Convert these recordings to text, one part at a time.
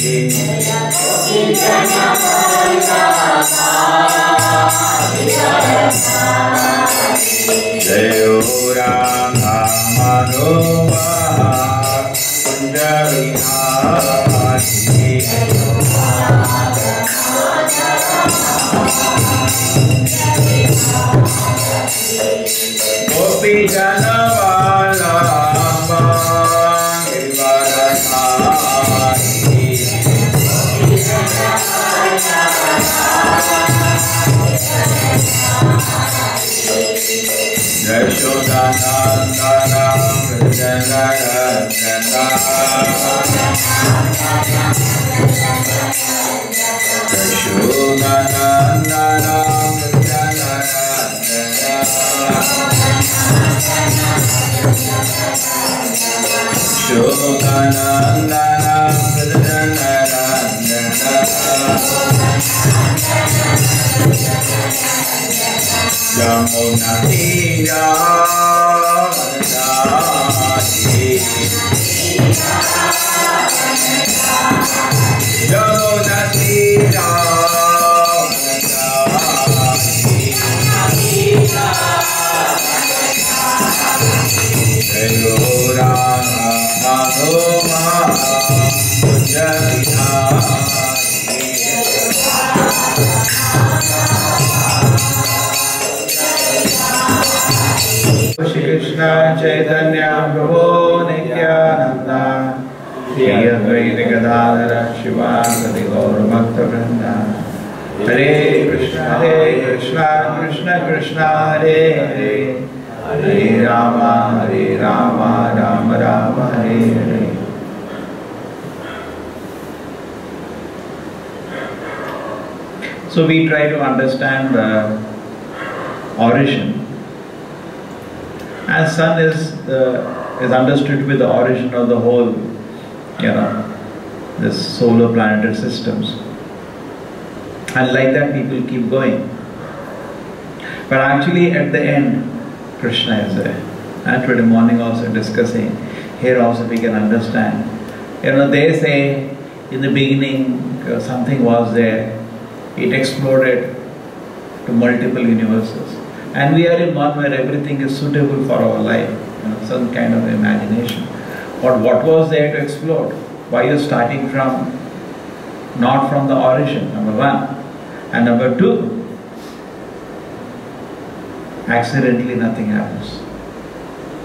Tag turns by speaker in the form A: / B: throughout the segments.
A: Jayo Radha Madhava Kunja Vihari Gopi Jana Vallabha Giridharadhari Yashodanandana Vrijanayandana Yashodanandana Vrijanayandana Yashodanandana Vrijanayandana Yamuna Tira Vanadati Yamuna Tira Vanadati Jayo Radha Madhava Kunja Shri Krishna Chaitanya Prabhu Nityananda Shri Advaita Gadadhara Shivasati Gaura Bhakta Vrinda Hare Krishna Krishna Krishna Hare Hare Hare Rama Rama Rama Hare Hare. So we try to understand the origin. And sun is understood with the origin of the whole, this solar planetary systems. And like that people keep going. But actually at the end, Krishna is there. And today morning also discussing, here also we can understand. They say in the beginning something was there, it exploded to multiple universes. And we are in one where everything is suitable for our life, some kind of imagination. But what was there to explode? Why are you starting from, not from the origin, number one. And number two, accidentally nothing happens.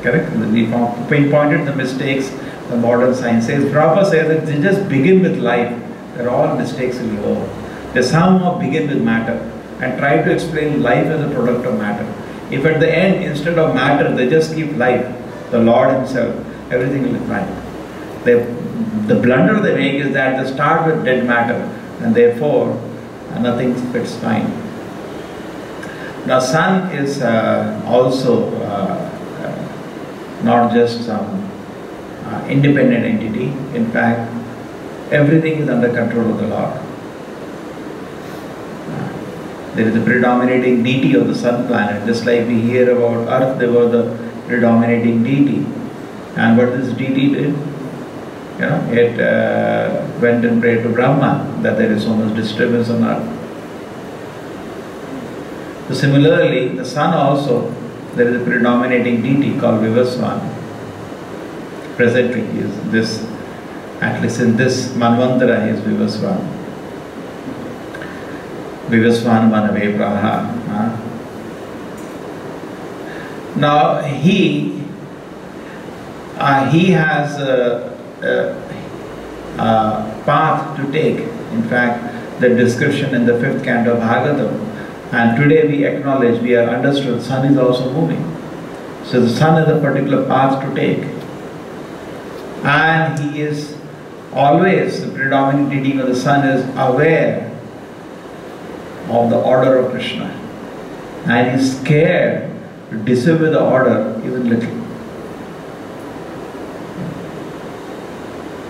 A: Correct? We pinpointed the mistakes the modern science says. Prabhupada says that they just begin with life, where all mistakes will be over. They somehow begin with matter and try to explain life as a product of matter. If at the end, instead of matter, they just keep life, the Lord Himself, everything will be fine. The blunder they make is that they start with dead matter and therefore nothing fits fine. Now sun is also not just some independent entity. In fact, everything is under control of the Lord. There is a predominating deity of the sun planet, just like we hear about Earth, there was the predominating deity. And what this deity did? It went and prayed to Brahma that there is so much disturbance on Earth. So similarly, the sun also, there is a predominating deity called Vivaswan. Presently, he is this, at least in this Manvantara, he is Vivaswan. Vivaswan Manave Praha. Now he has a path to take. In fact, the description in the 5th canto of Bhagavatam. And today we acknowledge, we are understood, sun is also moving. So the sun has a particular path to take. And he is always, the predominant deity of the sun is aware of the order of Krishna. And he is scared to disobey the order even little.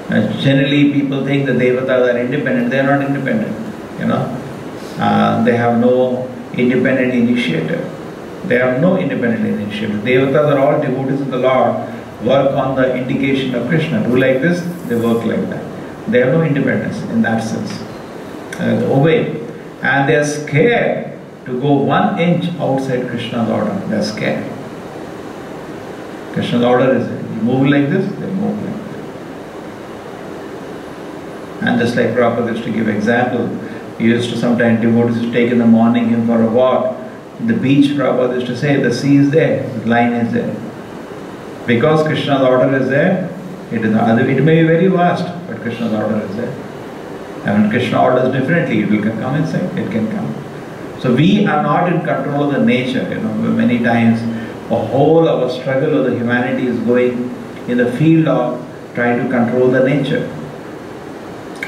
A: And generally people think that Devatas are independent. They are not independent. They have no independent initiative. They have no independent initiative. Devatas are all devotees of the Lord, work on the indication of Krishna. Do like this, they work like that. They have no independence in that sense. They obey. And they are scared to go 1 inch outside Krishna's order. They are scared. Krishna's order is, you move like this, they move like this. And just like Prabhupada used to give example, he used to sometimes devotees to take in the morning him for a walk. The beach, Prabhupada used to say, the sea is there, the line is there. Because Krishna's order is there, it may be very vast, but Krishna's order is there. And when Krishna orders differently, it will come inside, it can come. So we are not in control of the nature. Many times a whole of our struggle of the humanity is going in the field of trying to control the nature.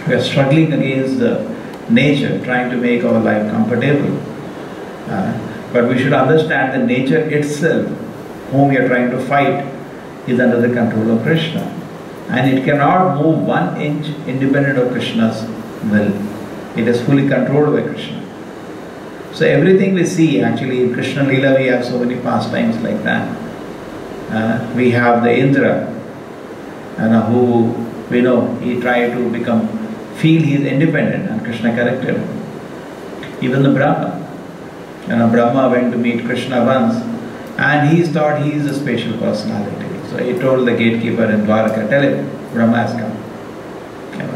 A: We are struggling against the nature, trying to make our life comfortable. But we should understand the nature itself, whom we are trying to fight, is under the control of Krishna. And it cannot move 1 inch independent of Krishna's will. It is fully controlled by Krishna. So everything we see, actually in Krishna Leela we have so many pastimes like that. We have the Indra, who we know he tried to feel he is independent, and Krishna corrected him. Even the Brahma. Brahma went to meet Krishna once, and he thought he is a special personality. So he told the gatekeeper in Dwaraka, tell him, Brahma has come.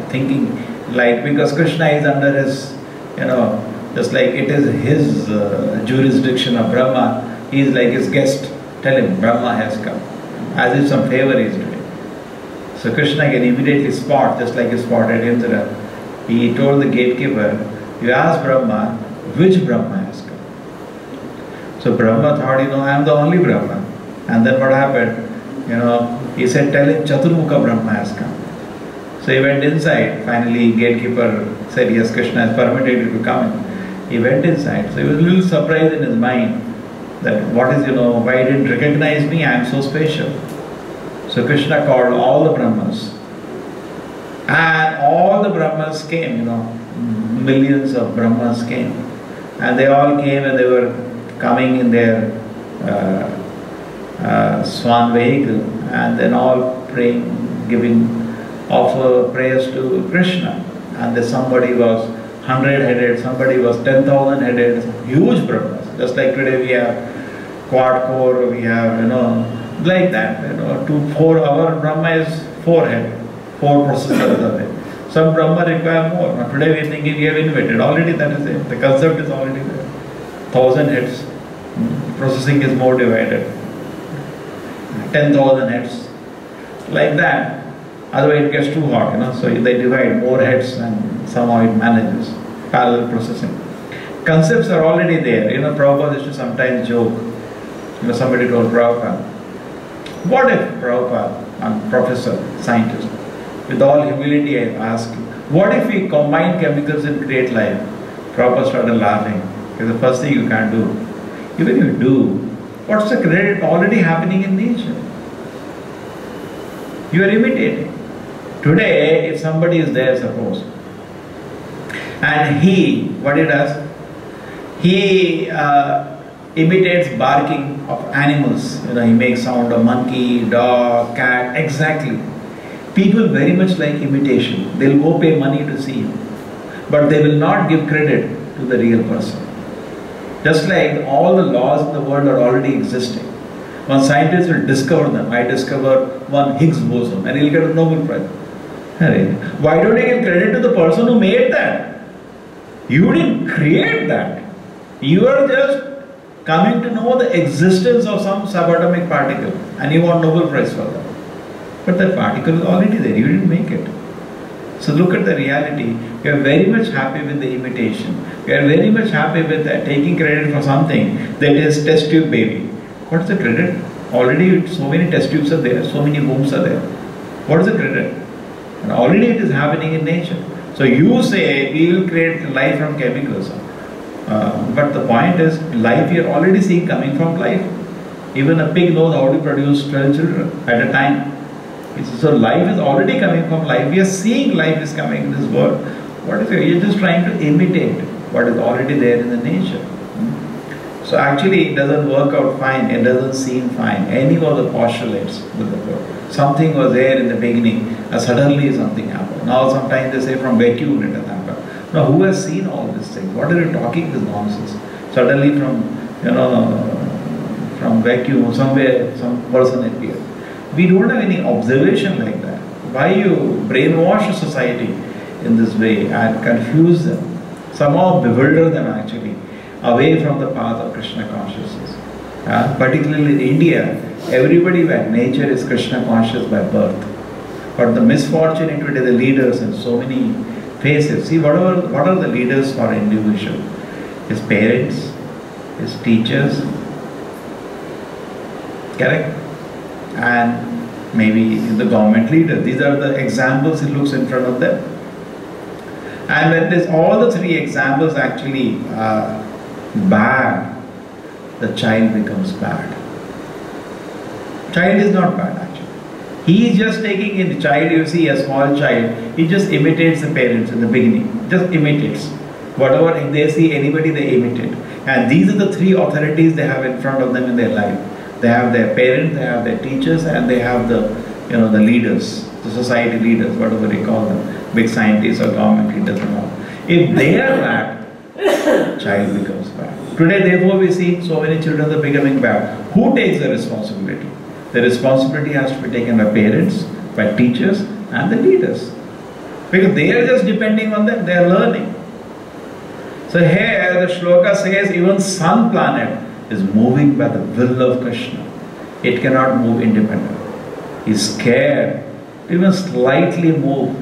A: Thinking like, because Krishna is under his, just like it is his jurisdiction of Brahma, he is like his guest. Tell him, Brahma has come. As if some favor he is doing. So Krishna can immediately spot, just like he spotted Indra. He told the gatekeeper, you ask Brahma, which Brahma has come? So Brahma thought, I am the only Brahma. And then what happened? He said, tell him Chaturmukha Brahma has come. So he went inside. Finally, gatekeeper said, yes, Krishna has permitted you to come in. He went inside. So he was a little surprised in his mind that why he didn't recognize me? I am so special. So Krishna called all the Brahmas. And all the Brahmas came, millions of Brahmas came. And they all came, and they were coming in their swan vehicle, and then all praying, offer prayers to Krishna. And then somebody was 100-headed, somebody was 10,000-headed, huge Brahmas. Just like today we have quad-core, we have, like that, 4, our Brahma is 4-headed, 4 processors are there. Some Brahma require more. Now today we are thinking we have invented, already that is it, the concept is already there. 1,000 heads, processing is more divided. 10,000 heads, like that. Otherwise it gets too hot, so they divide more heads and somehow it manages parallel processing. Concepts are already there. Prabhupada used to sometimes joke. Somebody told Prabhupada, what if Prabhupada, I'm a professor, scientist, with all humility I ask you, what if we combine chemicals and create life? Prabhupada started laughing. It's the first thing you can't do. Even if you do, what's the credit already happening in nature? You are imitating. Today, if somebody is there, suppose, and what he does, he imitates barking of animals. He makes sound of monkey, dog, cat, exactly. People very much like imitation. They'll go pay money to see him. But they will not give credit to the real person. Just like all the laws in the world are already existing. One scientist will discover them. I discover one Higgs boson and he'll get a Nobel Prize. Why don't you give credit to the person who made that? You didn't create that. You are just coming to know the existence of some subatomic particle and you want Nobel Prize for that. But that particle is already there. You didn't make it. So look at the reality. You are very much happy with the imitation. You are very much happy with taking credit for something that is test tube baby. What's the credit? Already so many test tubes are there, so many wombs are there. What is the credit? And already it is happening in nature. So you say we will create life from chemicals. But the point is, life we are already seeing coming from life. Even a pig knows how to produce 12 children at a time. So life is already coming from life. We are seeing life is coming in this world. What is it? You're just trying to imitate what is already there in the nature. So actually it doesn't work out fine. It doesn't seem fine. Any of the postulates with the world. Something was there in the beginning and suddenly something happened. Now sometimes they say from vacuum it has happened. Now who has seen all these things? What are you talking this nonsense? Suddenly from vacuum somewhere some person appears. We don't have any observation like that. Why you brainwash society in this way and confuse them? Somehow bewilder them actually away from the path of Krishna consciousness. Particularly in India, everybody by nature is Krishna conscious by birth. But the misfortune into the leaders in so many faces. See, what are the leaders for an individual? His parents, his teachers, correct? And maybe the government leader. These are the examples he looks in front of them. And when there's all the three examples actually bad, the child becomes bad. Child is not bad actually. He is just taking in the child, you see a small child, he just imitates the parents in the beginning. Just imitates. Whatever if they see anybody, they imitate. And these are the three authorities they have in front of them in their life. They have their parents, they have their teachers, and they have the the leaders, the society leaders, whatever they call them, big scientists or government leaders and all. If they are bad, child becomes bad. Today, therefore, we see so many children are becoming bad. Who takes the responsibility? The responsibility has to be taken by parents, by teachers, and the leaders. Because they are just depending on them, they are learning. So here the shloka says even sun planet is moving by the will of Krishna. It cannot move independently. He is scared to even slightly move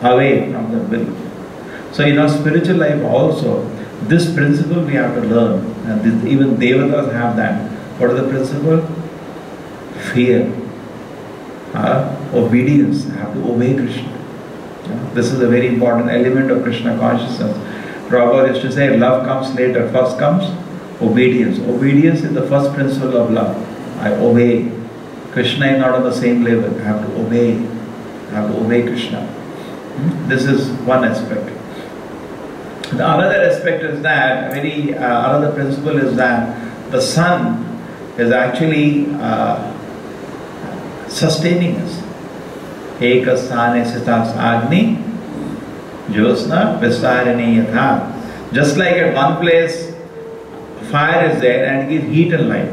A: away from the will. So in our spiritual life also, this principle we have to learn. And this, even Devatas have that. What is the principle? Fear. Obedience. I have to obey Krishna. This is a very important element of Krishna consciousness. Prabhupada used to say, love comes later. First comes obedience. Obedience is the first principle of love. I obey. Krishna is not on the same level. I have to obey. I have to obey Krishna. This is one aspect. The another aspect is that, another principle is that the sun is actually sustaining us. Eka sthane sitas agni jyosna vistarini yatha. Just like at one place fire is there and it gives heat and light.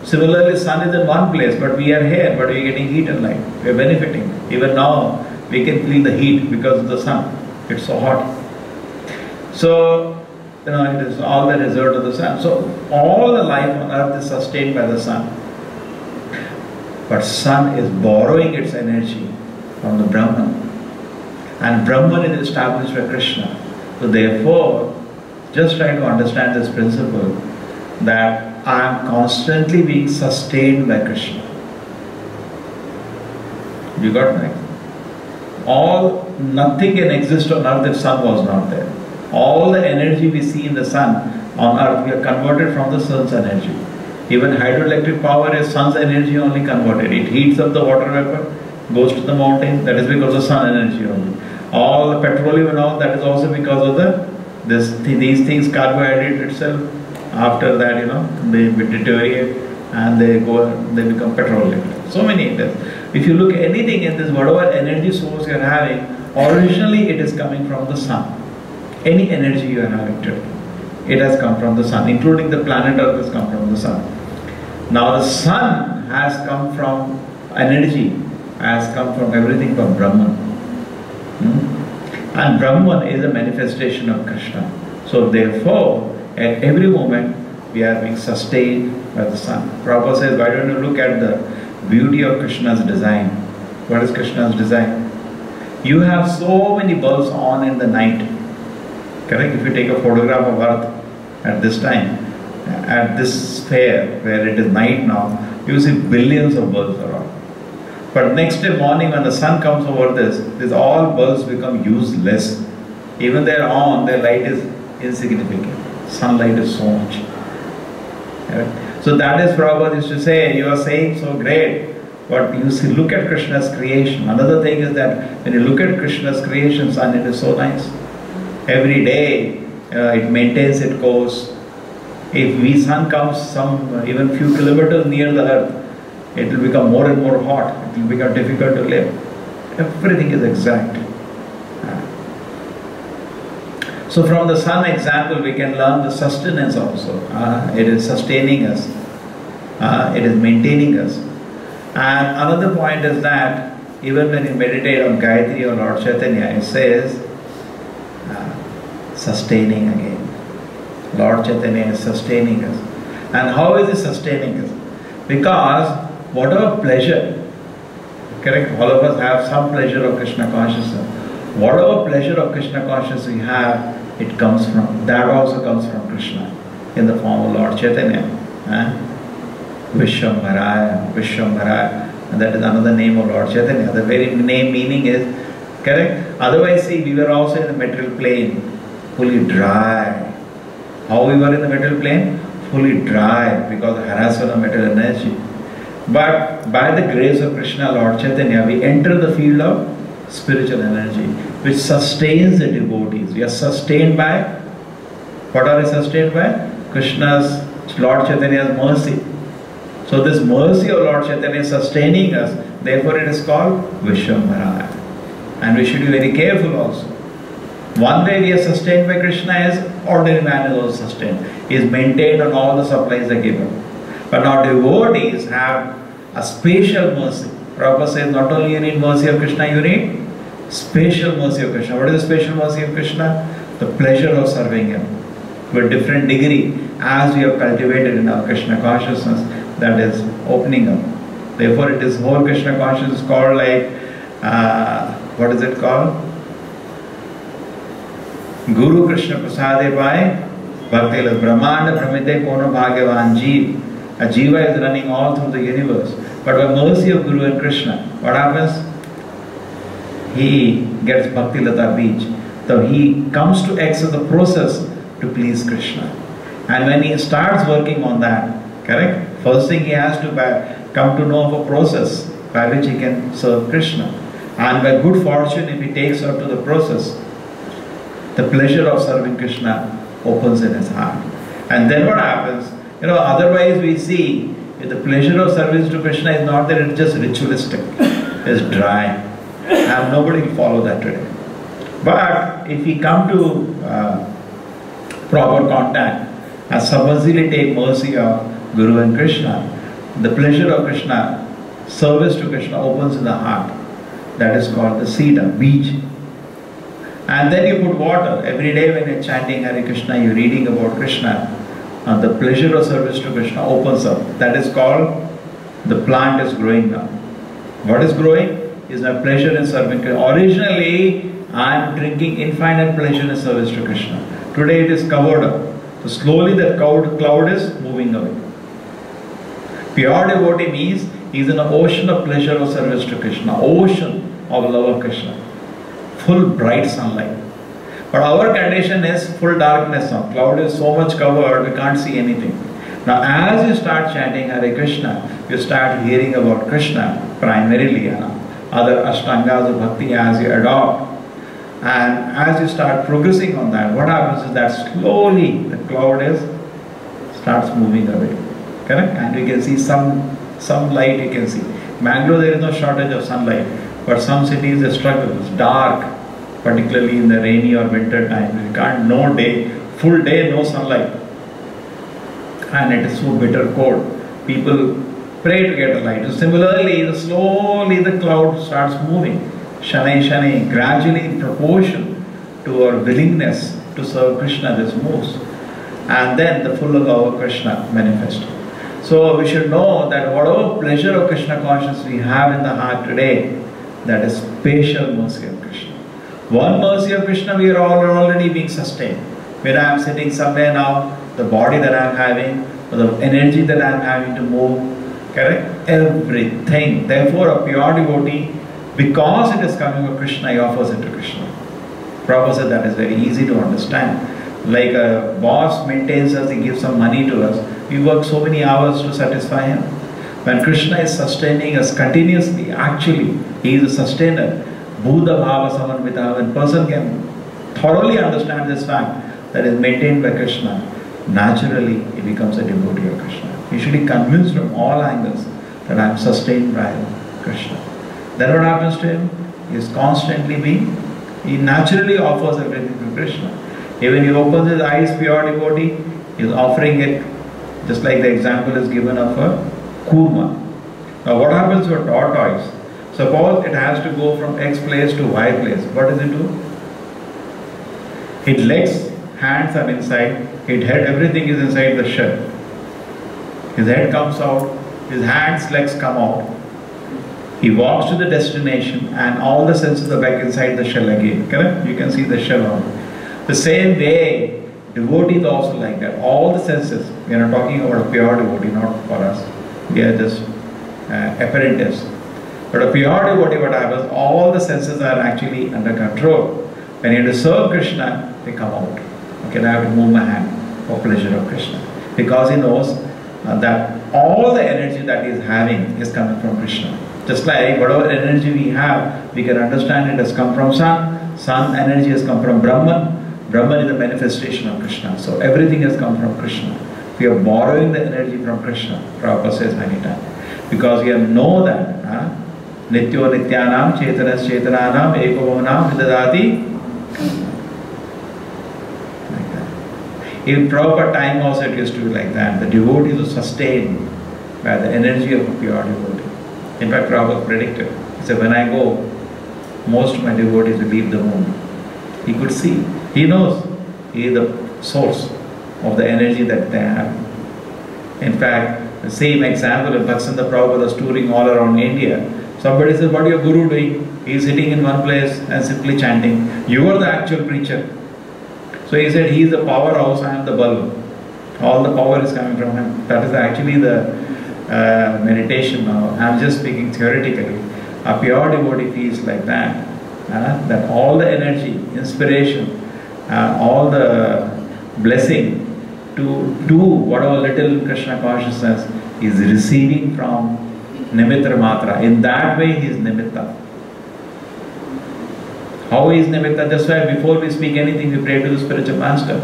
A: Similarly, sun is in one place, but we are here, but we are getting heat and light. We are benefiting. Even now, we can feel the heat because of the sun. It's so hot. So, it is all the result of the sun. So, all the life on earth is sustained by the sun. But sun is borrowing its energy from the Brahman. And Brahman is established by Krishna. So therefore, just try to understand this principle that I am constantly being sustained by Krishna. You got me? Nothing can exist on earth if sun was not there. All the energy we see in the sun on earth, we are converted from the sun's energy. Even hydroelectric power is sun's energy only converted. It heats up the water vapor, goes to the mountain, that is because of sun energy only. All the petroleum and all, that is also because of these things, carbohydrate itself, after that, they deteriorate and they become petroleum. So many things. If you look at anything in this, whatever energy source you are having, originally it is coming from the sun. Any energy you are having today, it has come from the sun, including the planet Earth has come from the sun. Now the sun has come from energy, has come from everything from Brahman. And Brahman is a manifestation of Krishna. So therefore, at every moment, we are being sustained by the sun. Prabhupada says, why don't you look at the beauty of Krishna's design? What is Krishna's design? You have so many bulbs on in the night. Correct? If you take a photograph of Earth at this time, at this sphere where it is night now, you see billions of bulbs around. But next day morning when the sun comes over these all bulbs become useless. Even they are on, their light is insignificant. Sunlight is so much. Right? So that is Prabhupada used to say, you are saying so great, but you see, look at Krishna's creation. Another thing is that when you look at Krishna's creation, sun, it is so nice. Every day it maintains its course. If sun comes even few kilometers near the earth, it will become more and more hot. It will become difficult to live. Everything is exact. So from the sun example, we can learn the sustenance also. It is sustaining us. It is maintaining us. And another point is that even when you meditate on Gayatri or Lord Chaitanya, it says sustaining again. Lord Chaitanya is sustaining us. And how is he sustaining us? Because whatever pleasure, correct, all of us have some pleasure of Krishna consciousness. Whatever pleasure of Krishna consciousness we have, it comes from, that also comes from Krishna in the form of Lord Chaitanya. Vishwambaraya, Vishwambaraya. And that is another name of Lord Chaitanya. The very name meaning is, correct? Otherwise, see, we were also in the material plane, fully dry. How we were in the material plane? Fully dry because of harassment of material energy. But by the grace of Krishna, Lord Chaitanya, we enter the field of spiritual energy, which sustains the devotees. We are sustained by, what are we sustained by? Krishna's, Lord Chaitanya's mercy. So this mercy of Lord Chaitanya is sustaining us. Therefore it is called Vishwambaraya. And we should be very careful also. One way we are sustained by Krishna is ordinary man is also sustained. He is maintained on all the supplies are given. But now devotees have a special mercy. Prabhupada says not only you need mercy of Krishna, you need special mercy of Krishna. What is the special mercy of Krishna? The pleasure of serving him to a different degree as we have cultivated in our Krishna consciousness, that is opening up. Therefore it is whole Krishna consciousness called like, what is it called? Guru Krishna Prasade Pai Bhakti Brahmanda Brahmite Kono Bhagavan Jeev. A Jiva is running all through the universe. But by mercy of Guru and Krishna, what happens? He gets Bhakti Lata Beach. So he comes to access the process to please Krishna. And when he starts working on that, correct? First thing he has to come to know of a process by which he can serve Krishna. And by good fortune, if he takes up to the process, the pleasure of serving Krishna opens in his heart. And then what happens? You know, otherwise we see if the pleasure of service to Krishna is not there, it's just ritualistic, it's dry. And nobody will follow that today. But if we come to proper contact and submissively take mercy of Guru and Krishna, the pleasure of Krishna, service to Krishna opens in the heart. That is called the seed of beach. And then you put water. Every day when you're chanting Hare Krishna, you're reading about Krishna, and the pleasure of service to Krishna opens up. That is called, the plant is growing now. What is growing? Is my pleasure in serving Krishna. Originally, I am drinking infinite pleasure in service to Krishna. Today it is covered up. So slowly that cloud is moving away. Pure devotee means he is in an ocean of pleasure of service to Krishna. Ocean of love of Krishna. Full bright sunlight. But our condition is full darkness now. Cloud is so much covered, we can't see anything. Now as you start chanting Hare Krishna, you start hearing about Krishna primarily. Other ashtangas of bhakti as you adopt. And as you start progressing on that, what happens is that slowly the cloud starts moving away. Correct? And you can see some light you can see. Bangalore there is no shortage of sunlight. But some cities they struggle. It's dark, particularly in the rainy or winter time. You can't, no day, full day, no sunlight. And it is so bitter cold. People pray to get a light. So similarly, slowly the cloud starts moving. Shanai, Shanai, gradually in proportion to our willingness to serve Krishna, this moves. And then the full love of Krishna manifests. So we should know that whatever pleasure of Krishna consciousness we have in the heart today, that is special mercy of Krishna. One mercy of Krishna, we are already being sustained. When I am sitting somewhere now, the body that I am having, or the energy that I am having to move, correct? Everything. Therefore, a pure devotee, because it is coming from Krishna, he offers it to Krishna. Prabhupada said that is very easy to understand. Like a boss maintains us, he gives some money to us. We work so many hours to satisfy him. When Krishna is sustaining us continuously, actually, he is a sustainer. Buddha Bhava Samanvita, when person can thoroughly understand this fact that is maintained by Krishna, naturally he becomes a devotee of Krishna. He should be convinced from all angles that I am sustained by Krishna. Then what happens to him? He is constantly he naturally offers everything to Krishna. Even he opens his eyes, pure devotee, he is offering it, just like the example is given of a kurma. Now what happens to a tortoise? Suppose it has to go from X place to Y place. What does it do? Its legs, hands are inside, its head, everything is inside the shell. His head comes out, his hands, legs come out. He walks to the destination and all the senses are back inside the shell again. Correct? You can see the shell on. The same way, devotee is also like that. All the senses, we are not talking about a pure devotee, not for us. We are just apparentives. But a pure devotee, what happens, all the senses are actually under control. When you have to serve Krishna, they come out. Okay, now I have to move my hand for pleasure of Krishna. Because he knows that all the energy that he is having is coming from Krishna. Just like whatever energy we have, we can understand it has come from Sun. Sun energy has come from Brahman. Brahman is the manifestation of Krishna. So everything has come from Krishna. We are borrowing the energy from Krishna. Prabhupada says many times. Because we know that Nityo Nityanam Chetanas Chetananam Eko Bhavanam Vidadati. Like that. In proper time also it used to be like that. The devotees are sustained by the energy of a pure devotee. In fact, Prabhupada predicted. He said, when I go, most of my devotees will leave the moon. He could see. He knows. He is the source of the energy that they have. In fact, the same example of Bhaktisiddhanta Prabhupada was touring all around India. Somebody says, what is your guru doing? He is sitting in one place and simply chanting. You are the actual preacher. So he said, he is the powerhouse, I am the bulb. All the power is coming from him. That is actually the meditation now. I am just speaking theoretically. A pure devotee feels like that. That all the energy, inspiration, all the blessing to do whatever little Krishna consciousness is receiving from Nimitra Matra. In that way he is Nimitta. How is Nimitta? That's why before we speak anything we pray to the spiritual master.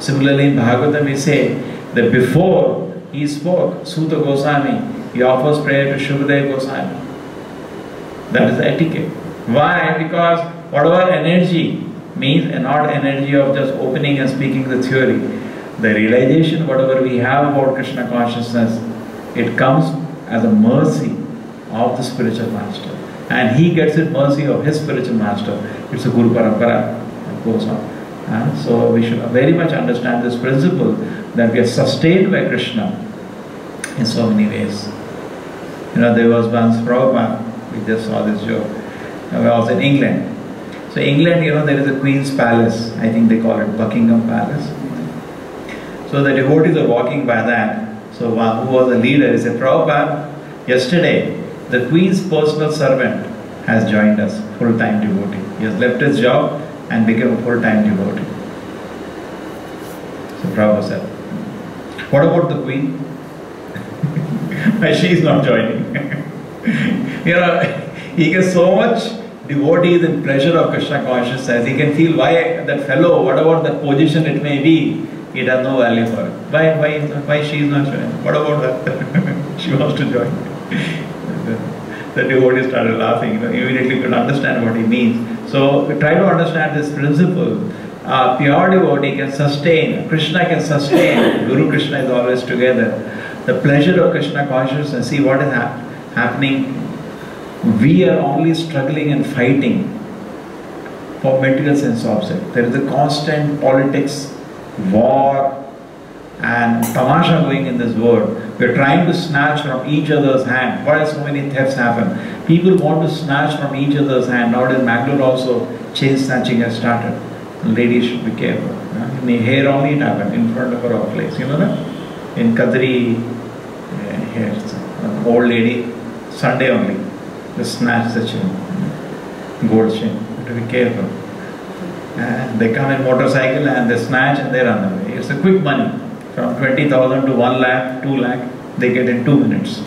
A: Similarly in Bhagavatam we say that before he spoke, Suta Goswami, he offers prayer to Shukadeva Goswami. That is the etiquette. Why? Because whatever energy means not energy of just opening and speaking the theory. The realization, whatever we have about Krishna consciousness, it comes as a mercy of the spiritual master. And he gets it mercy of his spiritual master. It's a Guru Parampara that goes on. So we should very much understand this principle that we are sustained by Krishna in so many ways. You know, there was once Prabhupada, we just saw this joke. I was in England. So England, you know, there is a Queen's Palace. I think they call it Buckingham Palace. So the devotees are walking by that. So one who was the leader, he said, Prabhupada, yesterday the Queen's personal servant has joined us, full-time devotee. He has left his job and became a full-time devotee. So Prabhupada said, what about the Queen? Why she is not joining? You know, he gets so much devotees and pleasure of Krishna consciousness. He can feel why that fellow, whatever that position it may be, it has no value for her. Why she is not joining? What about that? She wants to join. The devotee started laughing. You know, immediately could understand what he means. So we try to understand this principle. Pure devotee can sustain, Krishna can sustain, Guru Krishna is always together. The pleasure of Krishna consciousness, see what is happening. We are only struggling and fighting for material sense object. There is a constant politics, war and tamasha going in this world. We are trying to snatch from each other's hand. Why so many thefts happen? People want to snatch from each other's hand. Nowadays in Bangalore also chain snatching has started. Ladies should be careful. Here only it happened in front of our place. You know that? In Kadri, here, an old lady, Sunday only, just snatch the chain, gold chain. You have to be careful. They come in motorcycle and they snatch and they run away. It's a quick money. From 20,000 to 1 lakh, 2 lakh, they get in 2 minutes.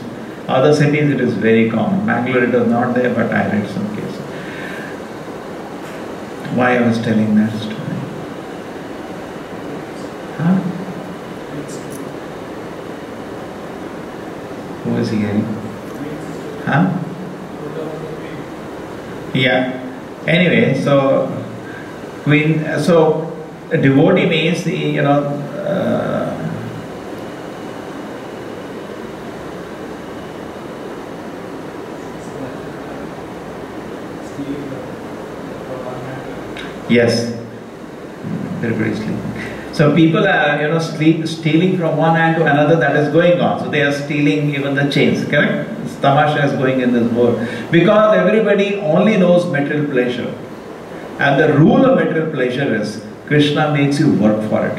A: Other cities it is very common. Bangalore it was not there, but I read some cases. Why I was telling that story? Huh? Who is hearing? Huh? Yeah. Anyway, so Queen, so A devotee means the, yes, everybody sleeping. So people are, stealing from one hand to another, that is going on. So they are stealing even the chains, correct? This tamasha is going in this world. Because everybody only knows material pleasure. And the rule of material pleasure is, Krishna makes you work for it.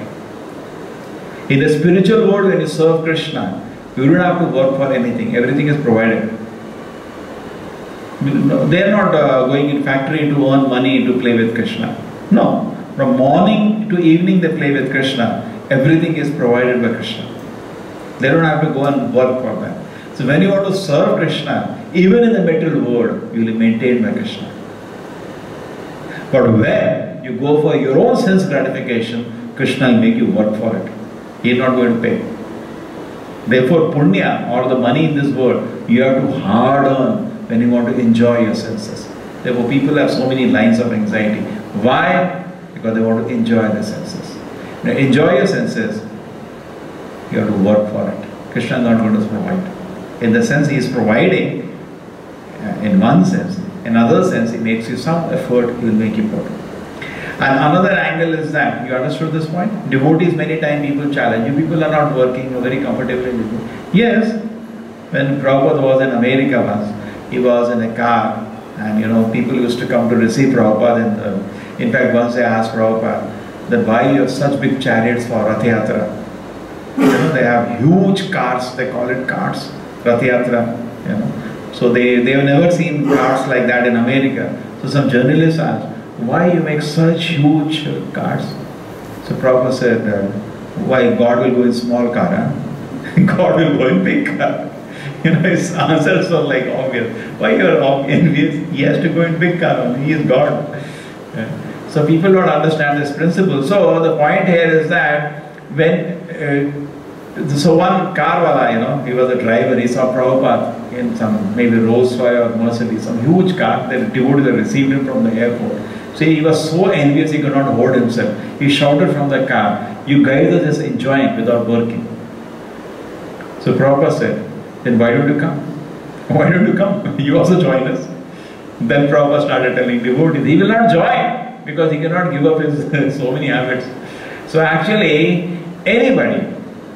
A: In the spiritual world, when you serve Krishna, you don't have to work for anything. Everything is provided. They are not going in factory to earn money to play with Krishna. No. From morning to evening they play with Krishna. Everything is provided by Krishna. They don't have to go and work for that. So when you want to serve Krishna, even in the material world, you will be maintained by Krishna. But when you go for your own sense gratification, Krishna will make you work for it. He is not going to pay. Therefore, punya or the money in this world, you have to hard earn when you want to enjoy your senses. Therefore, people have so many lines of anxiety. Why? Because they want to enjoy the senses. Now, enjoy your senses, you have to work for it. Krishna is not going to provide. In the sense, he is providing, in one sense. In another sense, he makes you some effort, he will make you work. And another angle is that, you understood this point? Devotees, many times people challenge you, people are not working, you're very comfortable in it. Yes, when Prabhupada was in America once, he was in a car, and people used to come to receive Prabhupada. In fact, once they asked Prabhupada that why you have such big chariots for Rath Yatra. They have huge carts, they call it carts, Rath Yatra. So they have never seen carts like that in America. So some journalists asked, why you make such huge carts? So Prabhupada said, why God will go in small car, huh? God will go in big car. His answers were like obvious. Why you are envious? He has to go in big car only. He is God. So people don't understand this principle. So the point here is that when so one car wala, he was a driver, he saw Prabhupada in some maybe Rolls-Royce or Mercedes, some huge car. The devotee received him from the airport. So he was so envious he could not hold himself. He shouted from the car, you guys are just enjoying without working. So Prabhupada said, then why don't you come? Why don't you come? You also join us. Then Prabhupada started telling devotees, he will not join because he cannot give up his so many habits. So actually, anybody,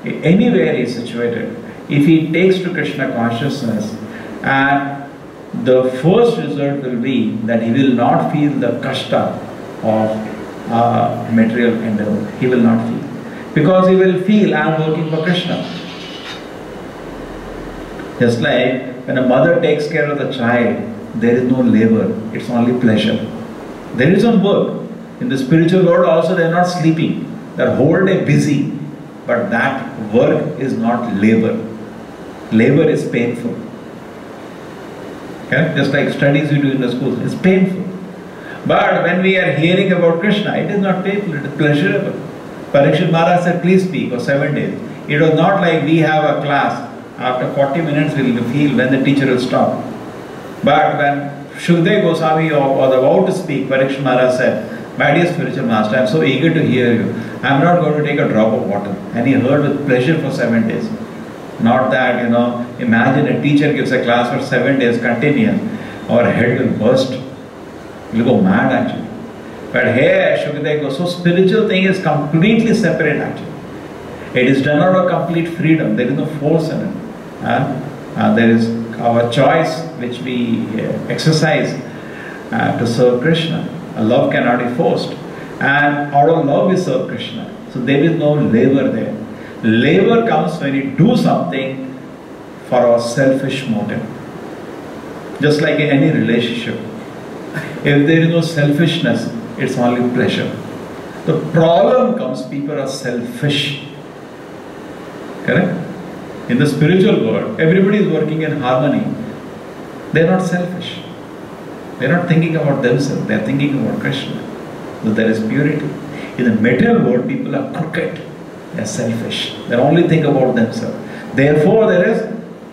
A: anywhere he is situated, if he takes to Krishna consciousness, and the first result will be that he will not feel the kashta of material endeavor. He will not feel. Because he will feel, I am working for Krishna. Just like when a mother takes care of the child, there is no labor, it's only pleasure. There is some work. In the spiritual world also they are not sleeping. They are whole day busy. But that work is not labor. Labor is painful. Okay? Just like studies we do in the schools, it's painful. But when we are hearing about Krishna, it is not painful, it is pleasurable. Parikshit Maharaj said, please speak for 7 days. It was not like we have a class, after 40 minutes we will feel when the teacher will stop. But when Shukdev Goswami was about to speak, Parikshit Maharaj said, my dear spiritual master, I am so eager to hear you. I am not going to take a drop of water. And he heard with pleasure for 7 days. Not that, imagine a teacher gives a class for 7 days continuous, our head will burst. We'll go mad actually. But here, Shukdev goes, so spiritual thing is completely separate actually. It is done out of complete freedom. There is no force in it. There is our choice which we exercise to serve Krishna. Love cannot be forced. And out of love we serve Krishna. So there is no labor there. Labor comes when you do something for our selfish motive. Just like in any relationship. If there is no selfishness, it's only pleasure. The problem comes, people are selfish. Correct? In the spiritual world, everybody is working in harmony. They are not selfish. They are not thinking about themselves. They are thinking about Krishna. So there is purity. In the material world, people are crooked. They are selfish. They only think about themselves. Therefore, there is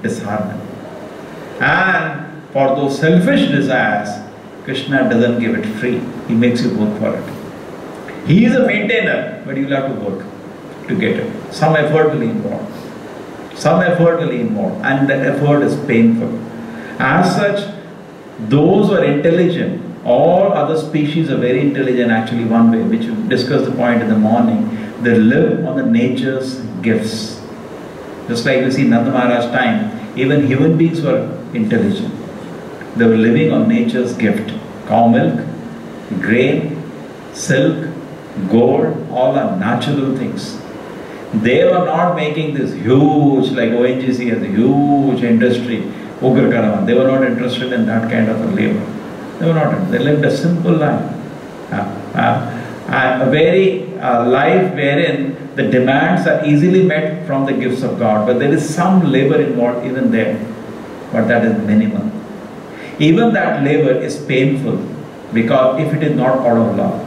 A: disharmony. And for those selfish desires, Krishna doesn't give it free. He makes you work for it. He is a maintainer, but you will have to work to get it. Some effort will be involved. Some effort will be involved, and that effort is painful. As such, those who are intelligent, all other species are very intelligent actually one way, which we discussed the point in the morning. They live on the nature's gifts. Just like we see Nanda Maharaj's time, even human beings were intelligent. They were living on nature's gift. Cow milk, grain, silk, gold, all are natural things. They were not making this huge, like ONGC has a huge industry, Ugar Karavan. They were not interested in that kind of a labor. They were not. They lived a simple life. A very life wherein the demands are easily met from the gifts of God, but there is some labor involved even there, but that is minimal. Even that labor is painful because if it is not out of love.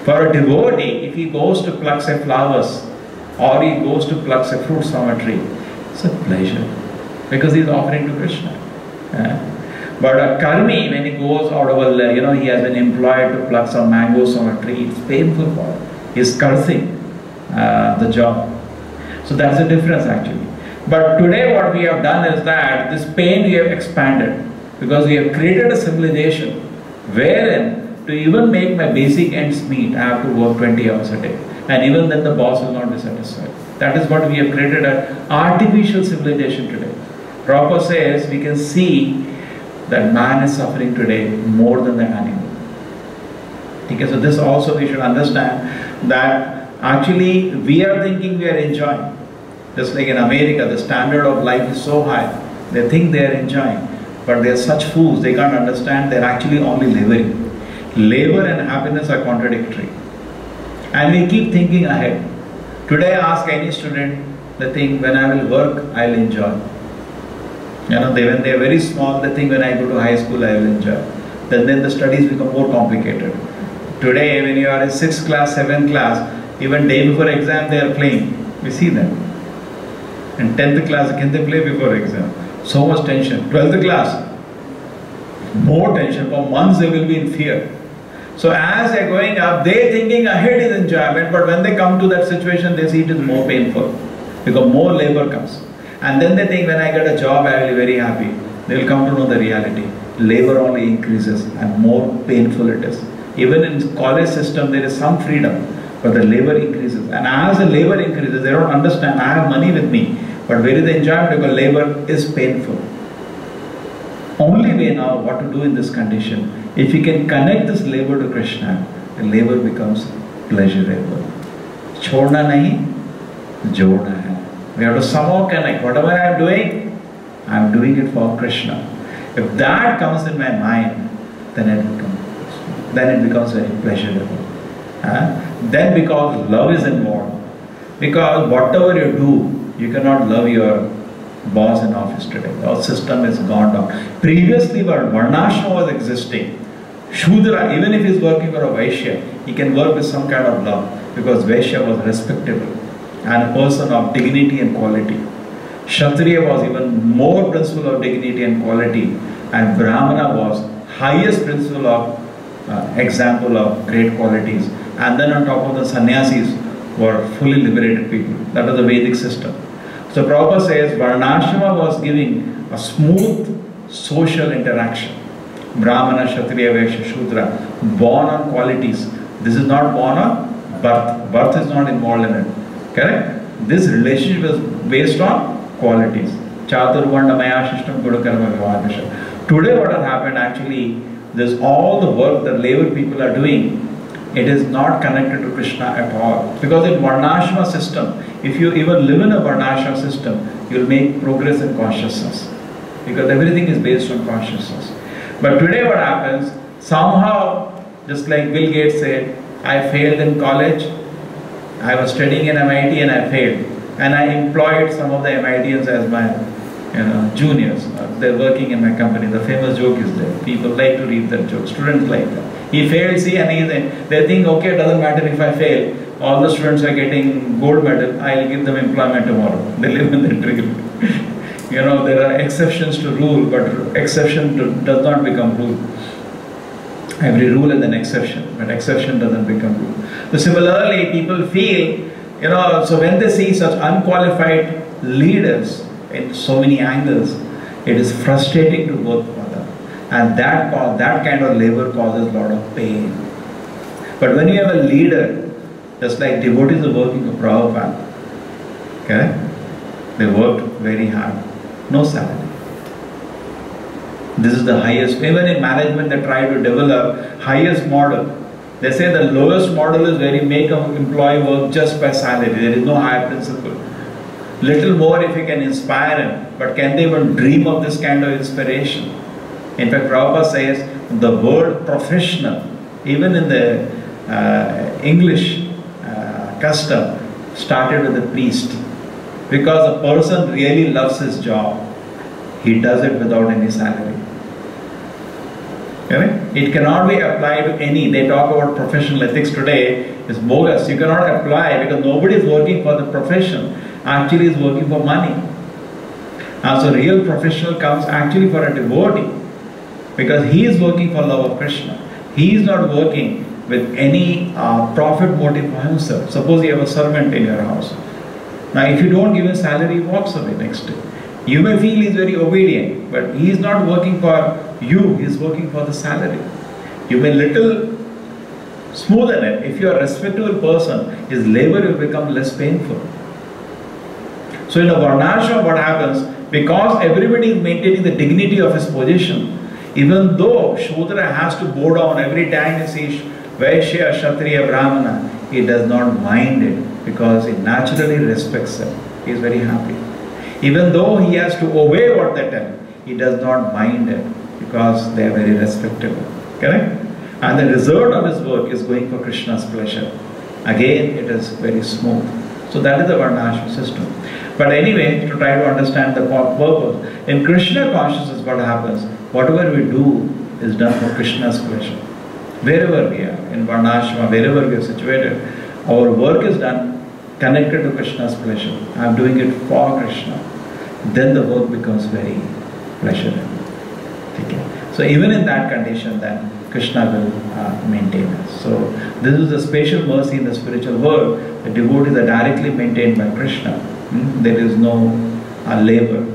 A: For a devotee, if he goes to pluck say flowers or he goes to pluck say fruits from a tree, it's a pleasure because he is offering to Krishna. But a karmi, when he goes out of a, he has been employed to pluck some mangoes from a tree, it's painful for him. He's cursing the job. So that's the difference actually. But today what we have done is that this pain we have expanded because we have created a civilization wherein to even make my basic ends meet, I have to work 20 hours a day. And even then the boss will not be satisfied. That is what we have created, an artificial civilization today. Prabhupada says we can see that man is suffering today more than the animal. Okay, so this also we should understand that actually we are thinking we are enjoying. Just like in America, the standard of life is so high. They think they are enjoying. But they are such fools, they can't understand they are actually only laboring. Labor and happiness are contradictory. And we keep thinking ahead. Today ask any student, they think when I will work, I will enjoy. When they are very small, they think when I go to high school, I will enjoy. Then the studies become more complicated. Today, when you are in 6th class, 7th class, even day before exam, they are playing. We see them. In 10th class, can they play before exam? So much tension. 12th class, more tension. For months, they will be in fear. So as they are going up, they thinking ahead is enjoyment, but when they come to that situation, they see it is more painful because more labor comes. And then they think when I get a job, I will be very happy. They will come to know the reality. Labor only increases and more painful it is. Even in college system, there is some freedom, but the labor increases. And as the labor increases, they don't understand, I have money with me, but where is the enjoyment? Because labor is painful. Only way now what to do in this condition, if you can connect this labor to Krishna, the labor becomes pleasurable. Chhodna nahi, jodna hai. We have to somehow connect. Whatever I am doing it for Krishna. If that comes in my mind, then it becomes very pleasurable. Then because love is involved, because whatever you do, you cannot love your boss in office today. Our system is gone down. Previously, when Varnashram was existing, Shudra, even if he is working for a Vaishya, he can work with some kind of love because Vaishya was respectable and a person of dignity and quality. Kshatriya was even more principle of dignity and quality, and Brahmana was highest principle of example of great qualities. And then on top of the sannyasis were fully liberated people. That was the Vedic system. So Prabhupada says Varnashrama was giving a smooth social interaction. Brahmana, Kshatriya, Vaishya, Shudra, born on qualities. This is not born on birth. Birth is not involved in it. Correct? This relationship is based on qualities. Chaturvarna Maya Shishtam Gudakarma Vivadasha. Today what has happened actually, there's all the work that labor people are doing, it is not connected to Krishna at all. Because in Varnashrama system, if you even live in a Varnashrama system, you will make progress in consciousness. Because everything is based on consciousness. But today what happens, somehow, just like Bill Gates said, I failed in college, I was studying in MIT and I failed. And I employed some of the MITians as my juniors. They're working in my company. The famous joke is there. People like to read that joke. Students like that. He failed, see, and they think, okay, it doesn't matter if I fail. All the students are getting gold medal. I'll give them employment tomorrow. They live in the dream. There are exceptions to rule, but exception does not become rule. Every rule is an exception, but exception doesn't become rule. So similarly, people feel, so when they see such unqualified leaders in so many angles, it is frustrating to work for them. And that kind of labor causes a lot of pain. But when you have a leader, just like devotees are working for Prabhupada, okay? They worked very hard, no salary. This is the highest. Even in management, they try to develop highest model. They say the lowest model is where you make an employee work just by salary. There is no higher principle. Little more if you can inspire him, but can they even dream of this kind of inspiration? In fact, Prabhupada says the word professional, even in the English custom, started with a priest. Because a person really loves his job, he does it without any salary. Okay? It cannot be applied to any. They talk about professional ethics today. It's bogus. You cannot apply because nobody is working for the profession. Actually is working for money. And so real professional comes actually for a devotee. Because he is working for love of Krishna. He is not working with any profit motive for himself. Suppose you have a servant in your house. Now if you don't give him salary, he walks away next day. You may feel he is very obedient, but he is not working for you, he is working for the salary. You may little smoothen it. If you are a respectable person, his labor will become less painful. So in a varnashram, what happens, because everybody is maintaining the dignity of his position, even though Shudra has to bow down every time he sees Vaishya, Kshatriya, Brahmana, he does not mind it because he naturally respects them. He is very happy. Even though he has to obey what they tell, he does not mind it because they are very respectable. Correct? And the result of his work is going for Krishna's pleasure. Again, it is very smooth. So that is the varnashram system. But anyway, to try to understand the purpose, in Krishna consciousness what happens, whatever we do is done for Krishna's pleasure. Wherever we are, in varnashram, wherever we are situated, our work is done connected to Krishna's pleasure. I am doing it for Krishna. Then the work becomes very pleasurable. Okay. So even in that condition, then Krishna will maintain us. So this is a special mercy in the spiritual world. The devotees are directly maintained by Krishna. There is no labor.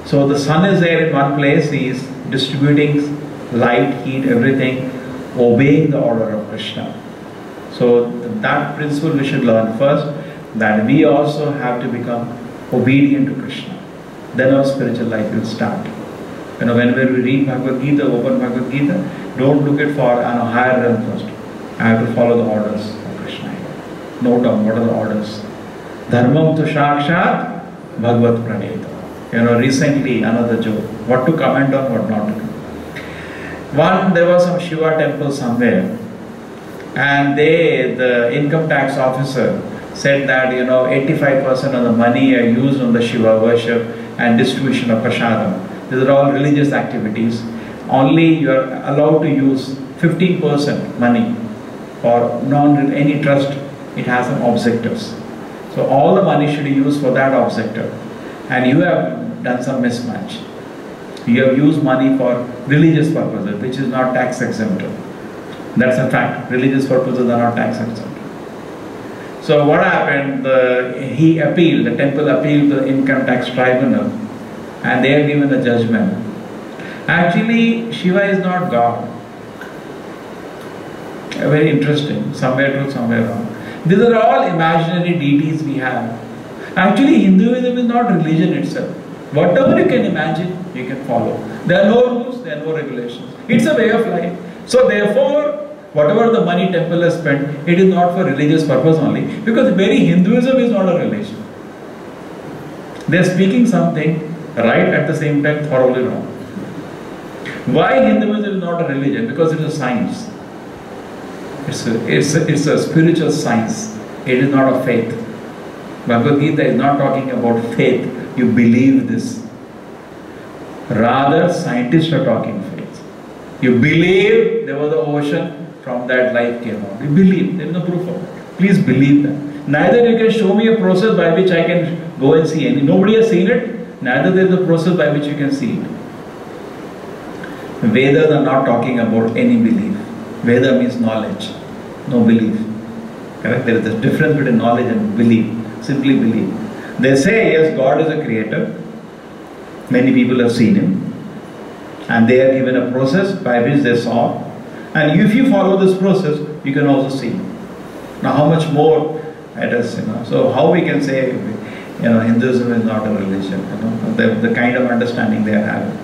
A: So the sun is there in one place. He is distributing light, heat, everything, obeying the order of Krishna. So that principle we should learn first, that we also have to become obedient to Krishna. Then our spiritual life will start. Whenever we read Bhagavad Gita, open Bhagavad Gita, don't look it for a higher realm first. I have to follow the orders of Krishna. Note down what are the orders. Dharmam tu shakshat bhagavat praneta. Recently another joke. What to comment on, what not to comment. There was some Shiva temple somewhere, and the income tax officer said that 85% of the money are used on the Shiva worship and distribution of prasadam. These are all religious activities. Only you are allowed to use 15% money for any trust. It has some objectives. So all the money should be used for that objective. And you have done some mismatch. You have used money for religious purposes, which is not tax exempt. That's a fact. Religious purposes are not tax exempt. So what happened? He appealed, the temple appealed to the income tax tribunal, and they have given a judgment. Actually, Shiva is not God. Very interesting. Somewhere true, somewhere wrong. These are all imaginary deities we have. Actually, Hinduism is not religion itself. Whatever you can imagine, you can follow. There are no rules, there are no regulations. It's a way of life. So therefore, whatever the money temple has spent, it is not for religious purpose only. Because very Hinduism is not a religion. They are speaking something right at the same time thoroughly wrong. Why Hinduism is not a religion? Because it is a science. It's a spiritual science. It is not a faith. Bhagavad Gita is not talking about faith. You believe this. Rather, scientists are talking faith. You believe there was an ocean, from that life came out. You believe. There is no proof of it. Please believe that. Neither you can show me a process by which I can go and see. And nobody has seen it. Neither there is a process by which you can see it. Vedas are not talking about any belief. Veda means knowledge, no belief. Correct? There is a difference between knowledge and belief. Simply believe. They say, yes, God is a creator. Many people have seen Him. And they are given a process by which they saw. And if you follow this process, you can also see. Now, how much more it is, So, how we can say, Hinduism is not a religion, the kind of understanding they are having.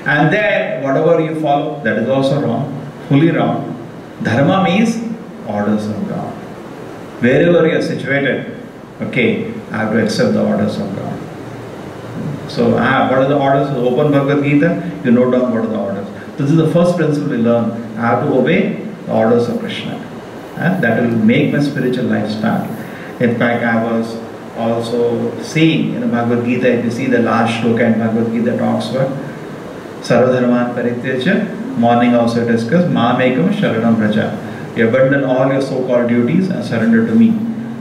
A: And then, whatever you follow, that is also wrong, fully wrong. Dharma means orders of God. Wherever you are situated, okay, I have to accept the orders of God. So, what are the orders? Open Bhagavad Gita, you note down what are the orders. This is the first principle we learn. I have to obey the orders of Krishna. And that will make my spiritual lifestyle. In fact, I was also seeing in Bhagavad Gita, if you see the last shloka in Bhagavad Gita talks about Sarvadharman Parityaja, morning also discussed, Mamekam Sharanam Vraja. You abandon all your so-called duties and surrender to me.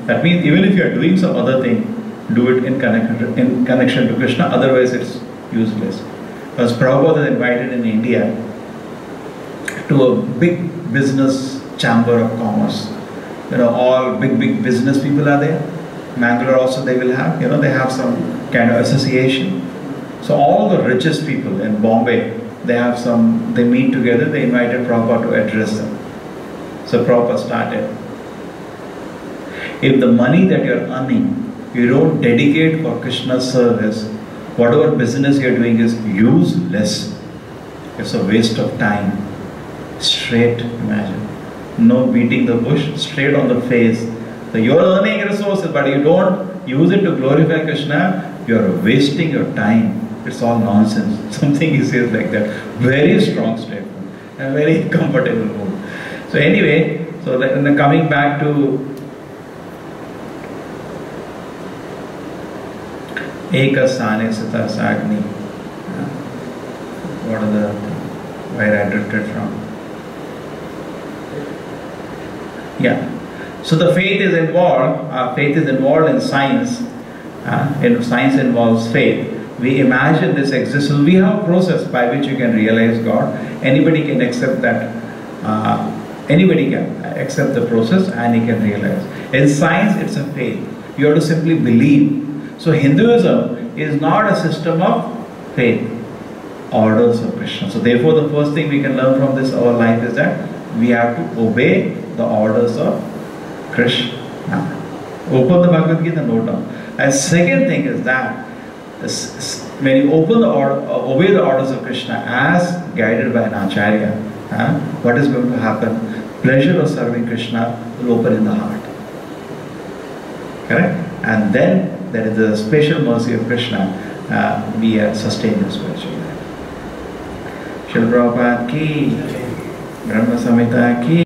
A: That means even if you are doing some other thing, do it in connection to Krishna, otherwise it's useless. Because Prabhupada is invited in India to a big business chamber of commerce. All big business people are there. Mangalore also they will have, they have some kind of association. So all the richest people in Bombay, they meet together, they invited Prabhupada to address them. So Prabhupada started. If the money that you are earning, you don't dedicate for Krishna's service, whatever business you are doing is useless. It's a waste of time. Straight, imagine. No beating the bush, straight on the face. So you are earning resources, but you don't use it to glorify Krishna, you are wasting your time. It's all nonsense. Something he says like that. Very strong statement. And very comfortable mood. So anyway, coming back to Ekasane Sita Sagni. Where I drifted from. Yeah. So the faith is involved. Faith is involved in science. Science involves faith. We imagine this existence. We have a process by which you can realize God. Anybody can accept that. Anybody can accept the process and he can realize. In science, it's a faith. You have to simply believe. So Hinduism is not a system of faith. Orders of Krishna. So therefore, the first thing we can learn from this our life is that we have to obey the orders of Krishna. Open the Bhagavad Gita, note down. And second thing is that when you obey the orders of Krishna as guided by an Acharya, what is going to happen? Pleasure of serving Krishna will open in the heart. Correct? And then there is the special mercy of Krishna. We are sustained in spiritual life. Srila Prabhupada ki, Brahma Samhita ki.